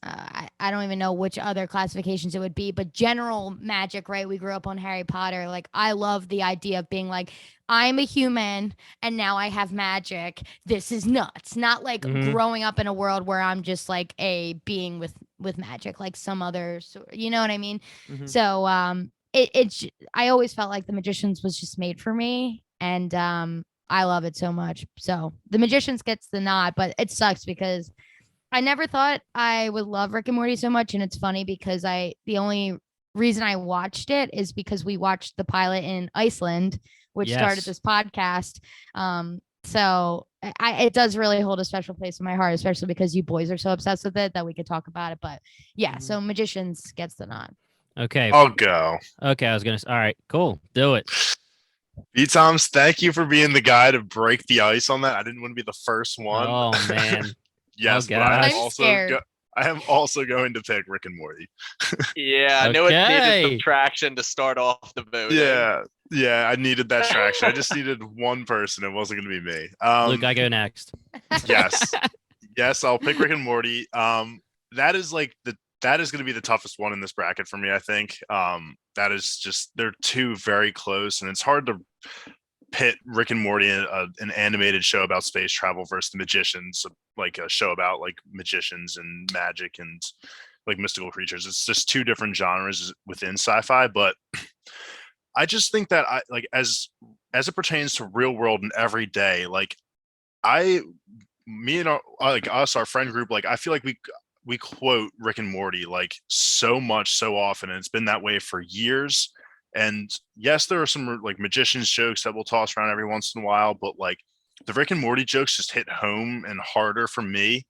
I don't even know which other classifications it would be, but general magic, right? We grew up on Harry Potter. Like, I love the idea of being like, I'm a human and now I have magic. This is nuts. Not like growing up in a world where I'm just like a being with magic, like some others, you know what I mean? So I always felt like The Magicians was just made for me, and I love it so much. So The Magicians gets the nod, but it sucks because I never thought I would love Rick and Morty so much. And it's funny because the only reason I watched it is because we watched the pilot in Iceland, which started this podcast. So it does really hold a special place in my heart, especially because you boys are so obsessed with it that we could talk about it. But yeah, so Magicians gets the nod. Okay. I'll go. Okay, I was gonna. All right, cool. Do it. B-Toms, thank you for being the guy to break the ice on that. I didn't want to be the first one. Oh man. Yes, Oh, but I gosh. am I'm also scared. I am also going to pick Rick and Morty. Yeah, I know it needed Okay. some traction to start off the voting. Yeah, I needed that traction. I just needed one person. It wasn't going to be me. Luke, I go next. Yes, I'll pick Rick and Morty. That is going to be the toughest one in this bracket for me, I think. That is just, they're two very close, and it's hard to pit Rick and Morty, an animated show about space travel, versus The Magicians, like a show about like magicians and magic and like mystical creatures. It's just two different genres within sci-fi, but I just think that as it pertains to real world and everyday, like me and our friend group, like I feel like we quote Rick and Morty like so much, so often, and it's been that way for years. And yes, there are some like magicians jokes that we'll toss around every once in a while, but like the Rick and Morty jokes just hit home and harder for me.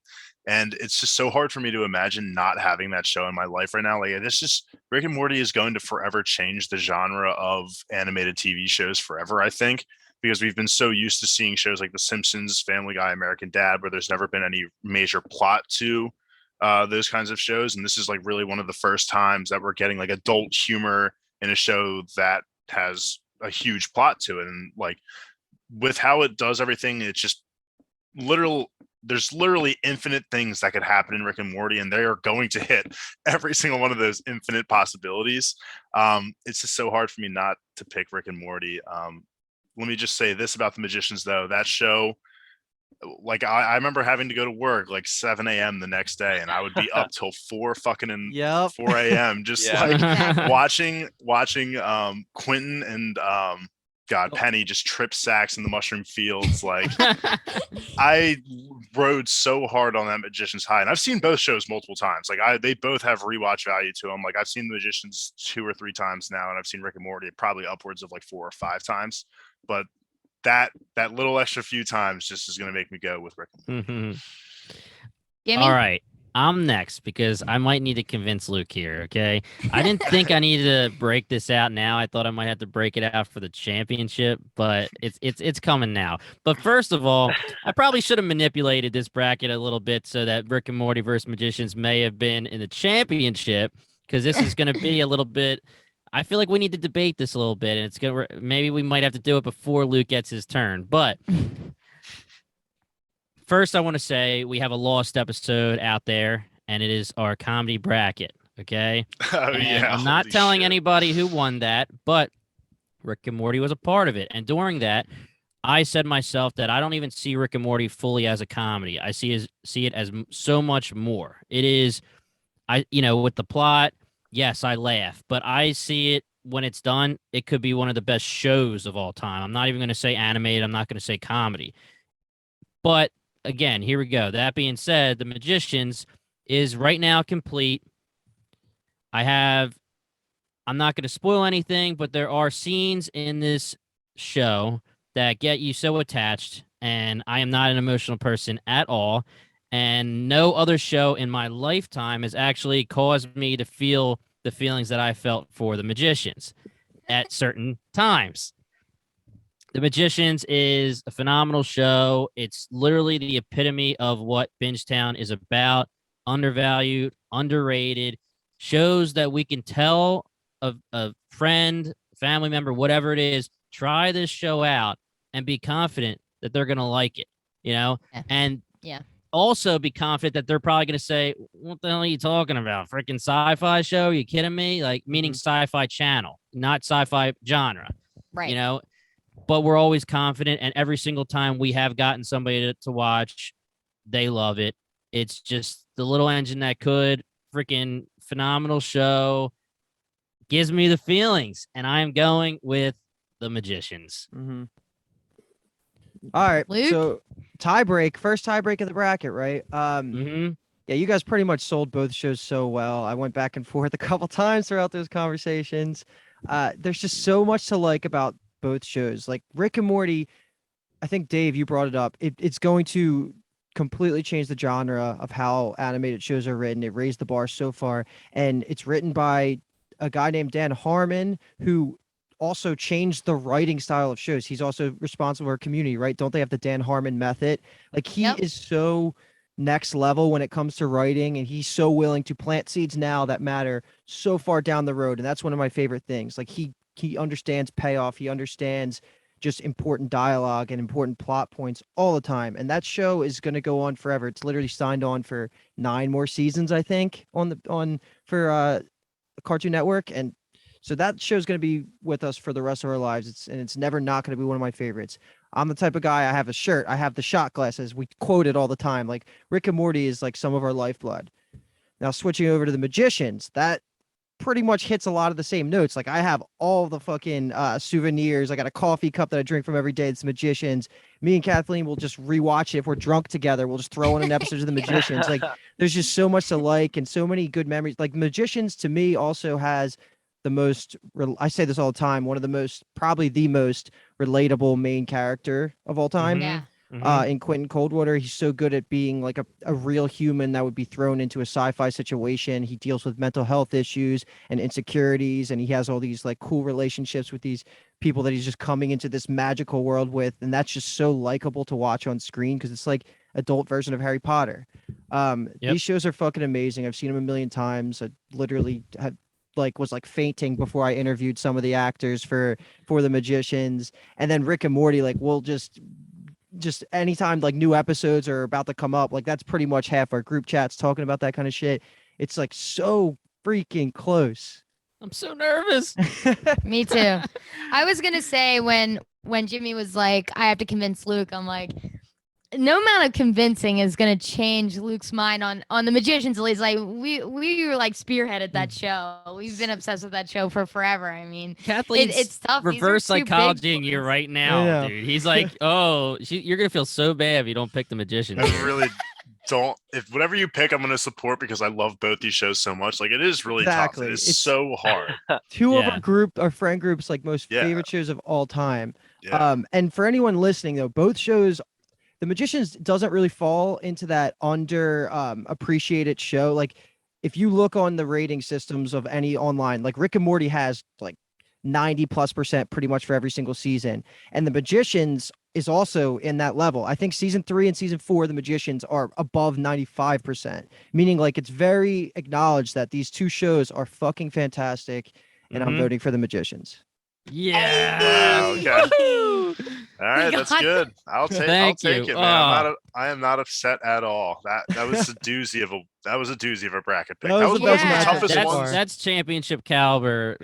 And it's just so hard for me to imagine not having that show in my life right now. Like, it's just, Rick and Morty is going to forever change the genre of animated TV shows forever, I think, because we've been so used to seeing shows like The Simpsons, Family Guy, American Dad, where there's never been any major plot to those kinds of shows. And this is like really one of the first times that we're getting like adult humor in a show that has a huge plot to it. And like with how it does everything, it's just there's literally infinite things that could happen in Rick and Morty, and they are going to hit every single one of those infinite possibilities. It's just so hard for me not to pick Rick and Morty. Let me just say this about The Magicians, though. That show, like I remember having to go to work like 7 a.m. the next day, and I would be up till 4 a.m. just like watching Quentin and Penny just trip sacks in the mushroom fields. Like I rode so hard on that Magicians high, and I've seen both shows multiple times. Like they both have rewatch value to them. Like I've seen The Magicians 2 or 3 times now, and I've seen Rick and Morty probably upwards of like 4 or 5 times. But that little extra few times just is going to make me go with Rick and Morty. All right. I'm next because I might need to convince Luke here, okay? I didn't think I needed to break this out now. I thought I might have to break it out for the championship, but it's coming now. But first of all, I probably should have manipulated this bracket a little bit so that Rick and Morty versus Magicians may have been in the championship, because this is going to be a little bit. I feel like we need to debate this a little bit, and it's gonna. Maybe we might have to do it before Luke gets his turn, but. First, I want to say we have a lost episode out there, and it is our comedy bracket, okay? I'm not telling anybody who won that, but Rick and Morty was a part of it. And during that, I said myself that I don't even see Rick and Morty fully as a comedy. I see it as so much more. It is, with the plot, yes, I laugh, but I see it when it's done. It could be one of the best shows of all time. I'm not even going to say animated. I'm not going to say comedy. But again, here we go. That being said, The Magicians is right now complete. I'm not going to spoil anything, but there are scenes in this show that get you so attached, and I am not an emotional person at all. And no other show in my lifetime has actually caused me to feel the feelings that I felt for The Magicians at certain times. The Magicians is a phenomenal show. It's literally the epitome of what Bingetown is about. Undervalued, underrated, shows that we can tell a friend, family member, whatever it is, try this show out and be confident that they're going to like it, Yeah. And Yeah. also be confident that they're probably going to say, what the hell are you talking about? Freaking sci-fi show? Are you kidding me? Like, meaning sci-fi channel, not sci-fi genre, Right. But we're always confident. And every single time we have gotten somebody to watch, they love it. It's just the little engine that could. Freaking phenomenal show. Gives me the feelings. And I am going with The Magicians. All right. Luke? So first tie break of the bracket, right? Yeah, you guys pretty much sold both shows so well. I went back and forth a couple times throughout those conversations. There's just so much to like about both shows. Like Rick and Morty, I think Dave, you brought it up. It's going to completely change the genre of how animated shows are written. It raised the bar so far, and it's written by a guy named Dan Harmon, who also changed the writing style of shows. He's also responsible for Community, right? Don't they have the Dan Harmon method? Like he is so next level when it comes to writing, and he's so willing to plant seeds now that matter so far down the road. And that's one of my favorite things. Like he understands payoff. He understands just important dialogue and important plot points all the time. And that show is going to go on forever. It's literally signed on for 9 more seasons, I think, for Cartoon Network. And so that show's going to be with us for the rest of our lives. It's never not going to be one of my favorites. I'm the type of guy, I have a shirt, I have the shot glasses. We quote it all the time. Like Rick and Morty is like some of our lifeblood. Now switching over to The Magicians, that pretty much hits a lot of the same notes. Like I have all the fucking souvenirs. I got a coffee cup that I drink from every day. It's Magicians. Me and Kathleen will just rewatch it if we're drunk together. We'll just throw in an episode of The Magicians. Like there's just so much to like and so many good memories. Like Magicians to me also has the most, I say this all the time, one of the most, probably the most relatable main character of all time. Yeah. In Quentin Coldwater, he's so good at being like a real human that would be thrown into a sci-fi situation. He deals with mental health issues and insecurities, and he has all these like cool relationships with these people that he's just coming into this magical world with, and that's just so likable to watch on screen because it's like adult version of Harry Potter. These shows are fucking amazing. I've seen them a million times. I literally was fainting before I interviewed some of the actors for The Magicians. And then Rick and Morty, like we'll just anytime like new episodes are about to come up, like that's pretty much half our group chats talking about that kind of shit. It's like so freaking close. I'm so nervous. Me too. I was gonna say when Jimmy was like, I have to convince Luke, I'm like, no amount of convincing is gonna change Luke's mind on The Magicians. At least like we were like spearheaded that show. We've been obsessed with that show for forever. I mean, Kathleen, it's tough. Reverse psychologying you right now, dude. He's like, oh, you're gonna feel so bad if you don't pick The Magicians. I really don't. If whatever you pick, I'm gonna support because I love both these shows so much. Like it is really tough. It is so hard. Two of our friend groups, like most favorite shows of all time. Yeah. And for anyone listening though, both shows, The Magicians doesn't really fall into that appreciated show. Like if you look on the rating systems of any online, like Rick and Morty has like 90+% pretty much for every single season. And The Magicians is also in that level. I think season 3 and season 4, The Magicians are above 95%, meaning like it's very acknowledged that these two shows are fucking fantastic. And I'm voting for The Magicians. Yeah. Wow, okay. All right, that's good. I'll take it, man. I am not upset at all. That was a doozy of a bracket pick. That was one of the toughest ones. That's championship caliber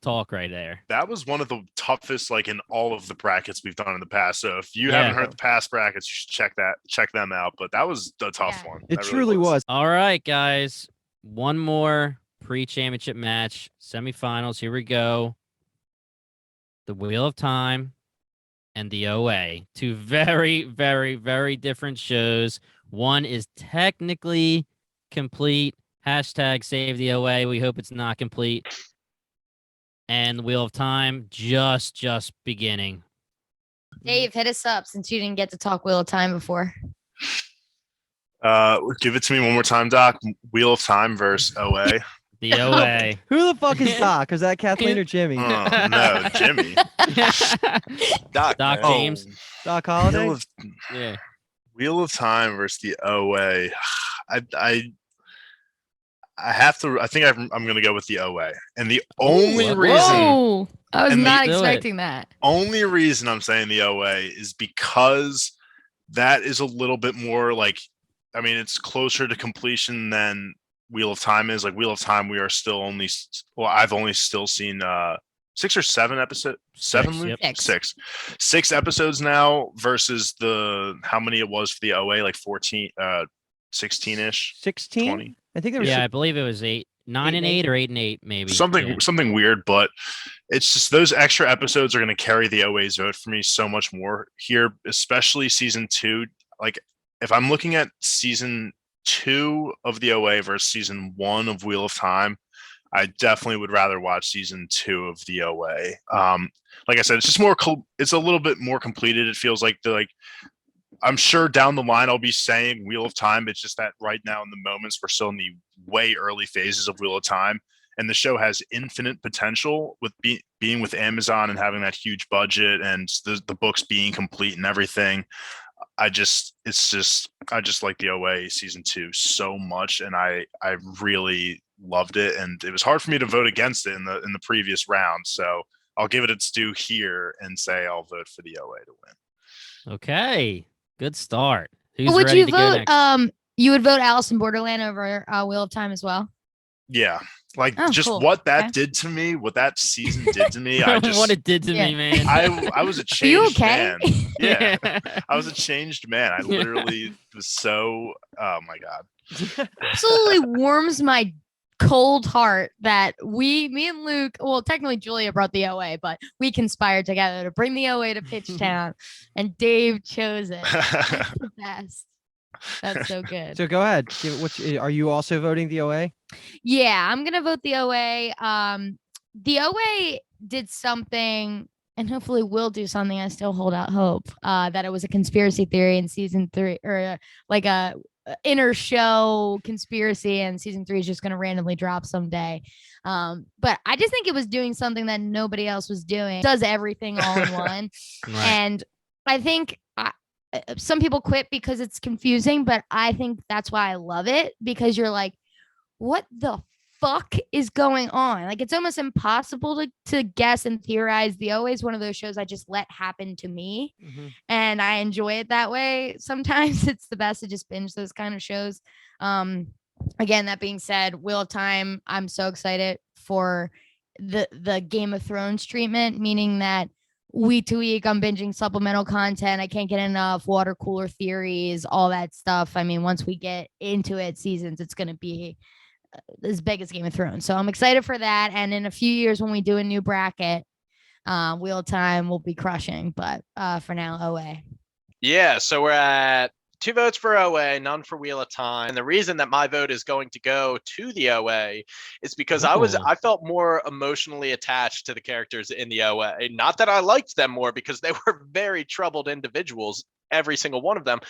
talk right there. That was one of the toughest, like in all of the brackets we've done in the past. So if you haven't heard the past brackets, you should check them out. But that was a tough one. It truly was. All right, guys. One more pre-championship match, semifinals. Here we go. The Wheel of Time and the OA. Two very, very, very different shows. One is technically complete. Hashtag save the OA. We hope it's not complete. And the Wheel of Time just beginning. Dave, hit us up since you didn't get to talk Wheel of Time before. Give it to me one more time, Doc. Wheel of Time versus OA. The OA. Who the fuck is Doc? Is that Kathleen or Jimmy? No, Jimmy. Doc Doc man. James. Doc Holliday? Yeah. Wheel of Time versus the OA. I have to. I think I'm going to go with the OA, and the only Whoa. reason, Whoa! I was And not do it. expecting that. only reason I'm saying the OA is because that is a little bit more like, I mean, it's closer to completion than Wheel of Time is. Like Wheel of Time, we are still only, well, I've only still seen 6 or 7 episodes. 7, Six, Luke? yep. 6 episodes now versus the how many it was for the OA, like 14, 16ish, 16? 20. I think there was Yeah, I believe it was 8, 9 and 8 or 8 and 8, maybe. something weird, but it's just those extra episodes are going to carry the OA's vote for me so much more here, especially season 2. Like if I'm looking at season 2 of the OA versus season 1 of Wheel of Time, I definitely would rather watch season 2 of the OA. Like I said, it's just more it's a little bit more completed. It feels like I'm sure down the line I'll be saying Wheel of Time. It's just that right now in the moments we're still in the way early phases of Wheel of Time, and the show has infinite potential with being with Amazon and having that huge budget and the books being complete and everything. I just like the OA season 2 so much, and I really loved it, and it was hard for me to vote against it in the previous round. So I'll give it its due here and say I'll vote for the OA to win. Okay. Good start. Who's Would ready you to go vote? next? You would vote Alice in Borderland over Wheel of Time as well. Yeah, like Oh, just cool. what that Okay. did to me, what that season did to me. I just what it did to Yeah. me, man. I was a Are you changed okay? man. Yeah, I was a changed man. I literally was so. Oh my god. Absolutely warms my cold heart that me and Luke, well, technically Julia brought the OA, but we conspired together to bring the OA to Pitchtown, and Dave chose it. That's the best. That's so good. So go ahead. Are you also voting the OA? Yeah, I'm gonna vote the OA. The OA did something, and hopefully will do something. I still hold out hope that it was a conspiracy theory in season 3, or like a inner show conspiracy, and season 3 is just gonna randomly drop someday. But I just think it was doing something that nobody else was doing. It does everything all in one, Right. and I think some people quit because it's confusing, but I think that's why I love it, because you're like, what the fuck is going on? Like, it's almost impossible to guess and theorize. The OA is one of those shows I just let happen to me, and I enjoy it that way. Sometimes it's the best to just binge those kind of shows. Again, that being said, Wheel of Time, I'm so excited for the Game of Thrones treatment, meaning that week to week I'm binging supplemental content. I can't get enough water cooler theories, all that stuff. I mean, once we get into it, seasons, it's going to be as big as Game of Thrones. So I'm excited for that. And in a few years, when we do a new bracket, Wheel of Time will be crushing. But for now, OA. Yeah, so we're at 2 votes for OA, none for Wheel of Time. And the reason that my vote is going to go to the OA is because Ooh. I felt more emotionally attached to the characters in the OA. Not that I liked them more, because they were very troubled individuals, every single one of them.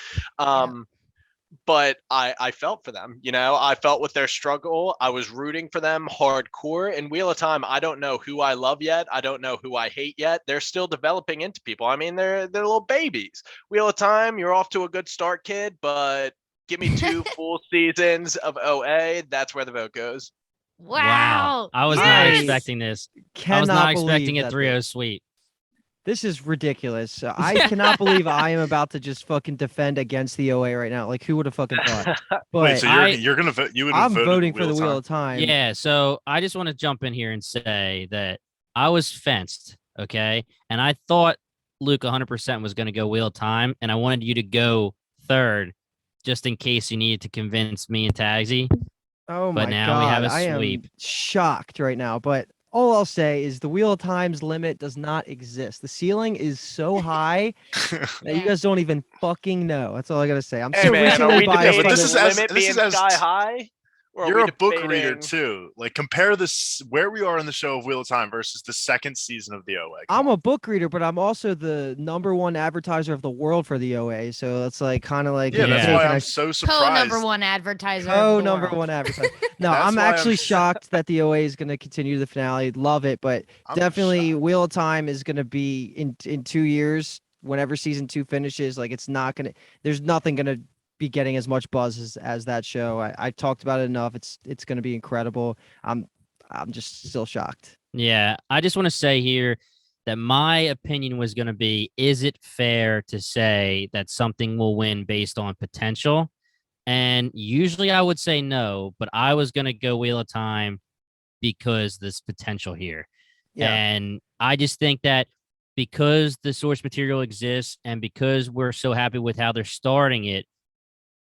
But I felt for them, I felt with their struggle. I was rooting for them hardcore. In Wheel of Time, I don't know who I love yet. I don't know who I hate yet. They're still developing into people. I mean, they're little babies. Wheel of Time, you're off to a good start, kid, but give me 2 full seasons of OA. That's where the vote goes. Wow. I was not Nice. expecting this. I Cannot was not believe expecting it that 3-0 sweep. This is ridiculous. I cannot believe I am about to just fucking defend against the OA right now. Like, who would have fucking thought? But Wait, so I- you're gonna vote? You would have I'm voted voting for the Wheel Time? of Time. Yeah, so I just want to jump in here and say that I was fenced, okay? And I thought Luke 100% was going to go Wheel of Time, and I wanted you to go third just in case you needed to convince me and Tagsy. Oh But my now we god, have a I am sweep. shocked right now. But all I'll say is the Wheel of Time's limit does not exist. The ceiling is so high that you Yeah. guys don't even fucking know. That's all I gotta say. I'm Hey so man, are recently we biased. debating by this the is as- limit this being is as- sky high? Or are You're we a book reader debating- too. Like compare this where we are in the show of Wheel of Time versus the second season of the OA. I'm a book reader, but I'm also the #1 advertiser of the world for the OA. So it's like kind of like Yeah, that's Yeah. why taking I'm a so Co surprised. #1 advertiser. Oh, of the number world. one advertiser. No, That's I'm why I'm actually sh- shocked that the OA is going to continue the finale. Love it, but I'm definitely shocked. Wheel of Time is going to be in 2 years. Whenever season 2 finishes, like it's not going to. There's nothing going to be getting as much buzz as that show. I talked about it enough. It's going to be incredible. I'm just still shocked. Yeah, I just want to say here that my opinion was going to be, is it fair to say that something will win based on potential? And usually I would say no, but I was going to go Wheel of Time because there's potential here. Yeah. And I just think that because the source material exists and because we're so happy with how they're starting it,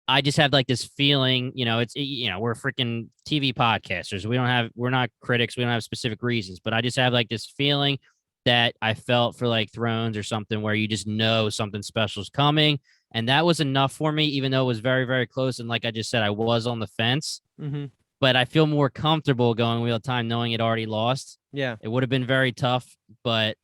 I just have like this feeling, we're freaking TV podcasters. We're not critics. We don't have specific reasons, but I just have like this feeling that I felt for like Thrones or something where you just know something special is coming. And that was enough for me, even though it was very, very close. And like I just said, I was on the fence, Mm-hmm. but I feel more comfortable going Wheel of Time knowing it already lost. Yeah. It would have been very tough, but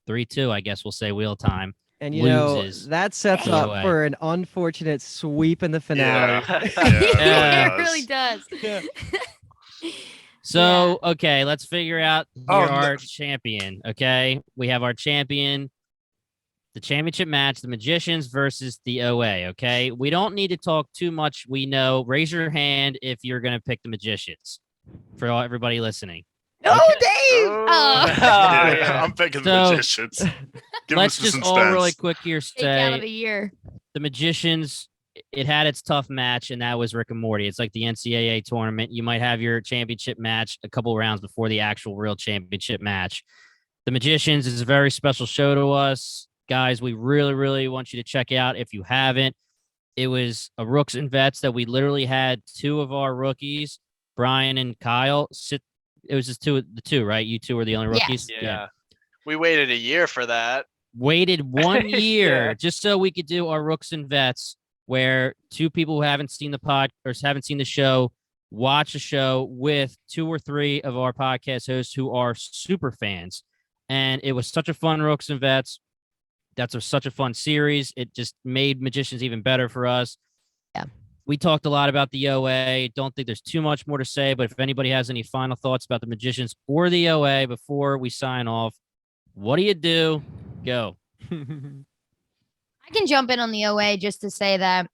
3-2, I guess we'll say Wheel of Time. And you know loses that sets the up OA. for an unfortunate sweep in the finale. Yeah, It really does. Yeah. So, okay, let's figure out here Oh, no. our champion. Okay, we have our champion, the championship match, the Magicians versus the OA. Okay, we don't need to talk too much. We know. Raise your hand if you're going to pick the Magicians for everybody listening. No, Okay. Dave. Oh. Yeah, I'm picking the So, Magicians. Give Let's us some just all really suspense. quick here Takeout of say the year. the Magicians. It had its tough match, and that was Rick and Morty. It's like the NCAA tournament. You might have your championship match a couple rounds before the actual real championship match. The Magicians is a very special show to us. Guys, we really, really want you to check out if you haven't. It was a Rooks and Vets that we literally had 2 of our rookies, Brian and Kyle, sit. It was just the two, right? You 2 were the only rookies? Yeah. We waited a year for that. Waited 1 year Yeah. just so we could do our Rooks and Vets, where 2 people who haven't seen the pod or haven't seen the show watch a show with 2 or 3 of our podcast hosts who are super fans. And it was such a fun Rooks and Vets. Such a fun series. It just made Magicians even better for us. Yeah. We talked a lot about the OA. Don't think there's too much more to say, but if anybody has any final thoughts about the Magicians or the OA before we sign off, what do? Go. I can jump in on the OA just to say that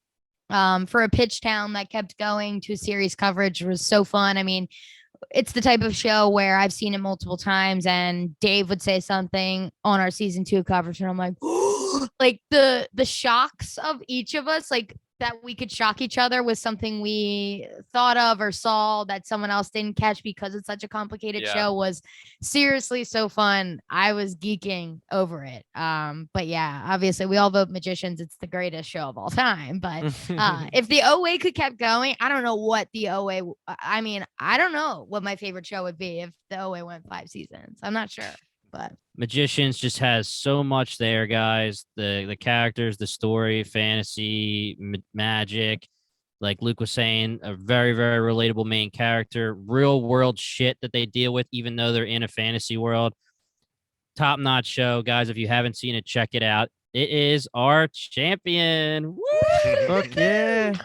for a pitch town that kept going to series coverage was so fun. I mean, it's the type of show where I've seen it multiple times, and Dave would say something on our season 2 coverage, and I'm like, like the shocks of each of us, like that we could shock each other with something we thought of or saw that someone else didn't catch because it's such a complicated Yeah. show was seriously so fun. I was geeking over it. But yeah, obviously we all vote Magicians. It's the greatest show of all time. But if the OA could kept going, I don't know what the OA. I mean, I don't know what my favorite show would be if the OA went 5 seasons. I'm not sure, but Magicians just has so much there, guys. The characters, the story, fantasy, magic. Like Luke was saying, a very, very relatable main character. Real world shit that they deal with, even though they're in a fantasy world. Top notch show, guys. If you haven't seen it, check it out. It is our champion. Woo! Fuck yeah. damn,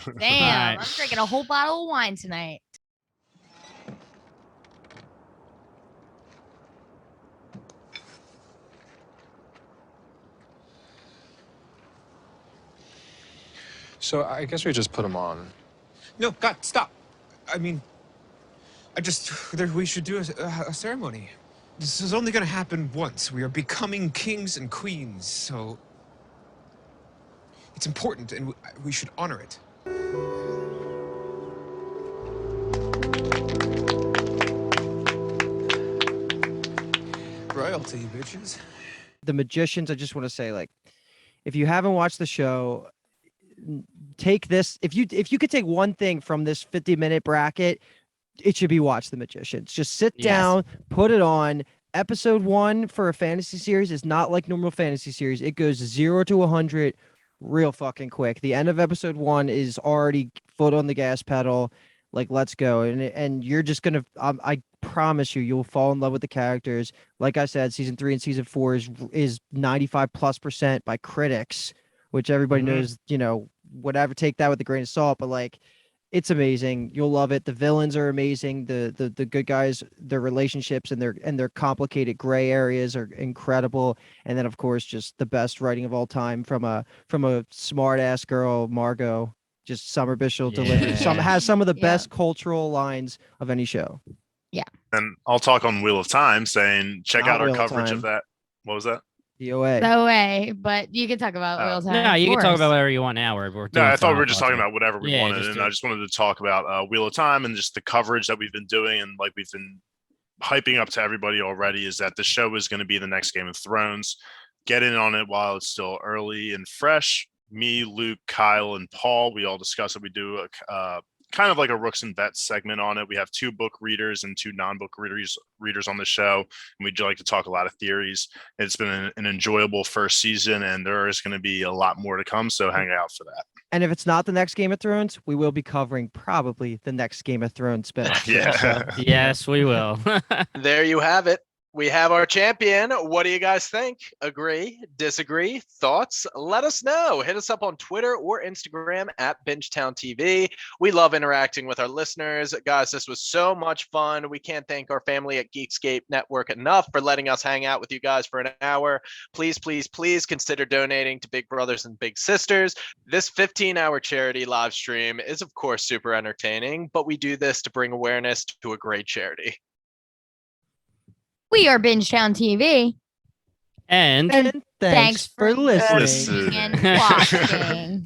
Alright. I'm drinking a whole bottle of wine tonight. So I guess we just put him on. No, God, stop. I mean, we should do a ceremony. This is only going to happen once. We are becoming kings and queens, so it's important, and we should honor it. Royalty, bitches. The Magicians, I just want to say, like, if you haven't watched the show, take this, if you could take one thing from this 50-minute bracket, it should be watch The Magicians. Just sit down, put it on. Episode 1 for a fantasy series is not like normal fantasy series. It goes 0 to 100 real fucking quick. The end of episode 1 is already foot on the gas pedal. Like, let's go. And you're just gonna, I promise you, you'll fall in love with the characters. Like I said, season 3 and season 4 is 95+% by critics, which everybody knows, you know, whatever, take that with a grain of salt, but like, it's amazing. You'll love it. The villains are amazing. The good guys, their relationships and their complicated gray areas are incredible. And then of course, just the best writing of all time from a smart ass girl, Margot. Just Summer Bishop delivers has some of the best cultural lines of any show. Yeah. And I'll talk on Wheel of Time, saying check Not out our Wheel of coverage Time. of that. What was that? The OA. No way, but you can talk about Wheel of Time. No, you of can talk course. about whatever you want now. We're No, doing I thought we Final were just Thoughts talking here. about whatever we Yeah, wanted, just and do I it. just wanted to talk about Wheel of Time and just the coverage that we've been doing, and like we've been hyping up to everybody already, is that the show is going to be the next Game of Thrones. Get in on it while it's still early and fresh. Me, Luke, Kyle, and Paul, we all discuss it. We do a kind of like a Rooks and Vets segment on it. We have 2 book readers and 2 non-book readers on the show, and we do like to talk a lot of theories. It's been an enjoyable first season, and there is going to be a lot more to come, so hang out for that. And if it's not the next Game of Thrones, we will be covering probably the next Game of Thrones spinoff. Yeah. So, Yes, we will. There you have it. We have our champion. What do you guys think? Agree? Disagree? Thoughts? Let us know. Hit us up on Twitter or Instagram at BingetownTV. We love interacting with our listeners. Guys, this was so much fun. We can't thank our family at Geekscape Network enough for letting us hang out with you guys for an hour. Please, please, please consider donating to Big Brothers and Big Sisters. This 15-hour charity live stream is, of course, super entertaining, but we do this to bring awareness to a great charity. We are Bingetown TV. And and thanks for listening. and watching.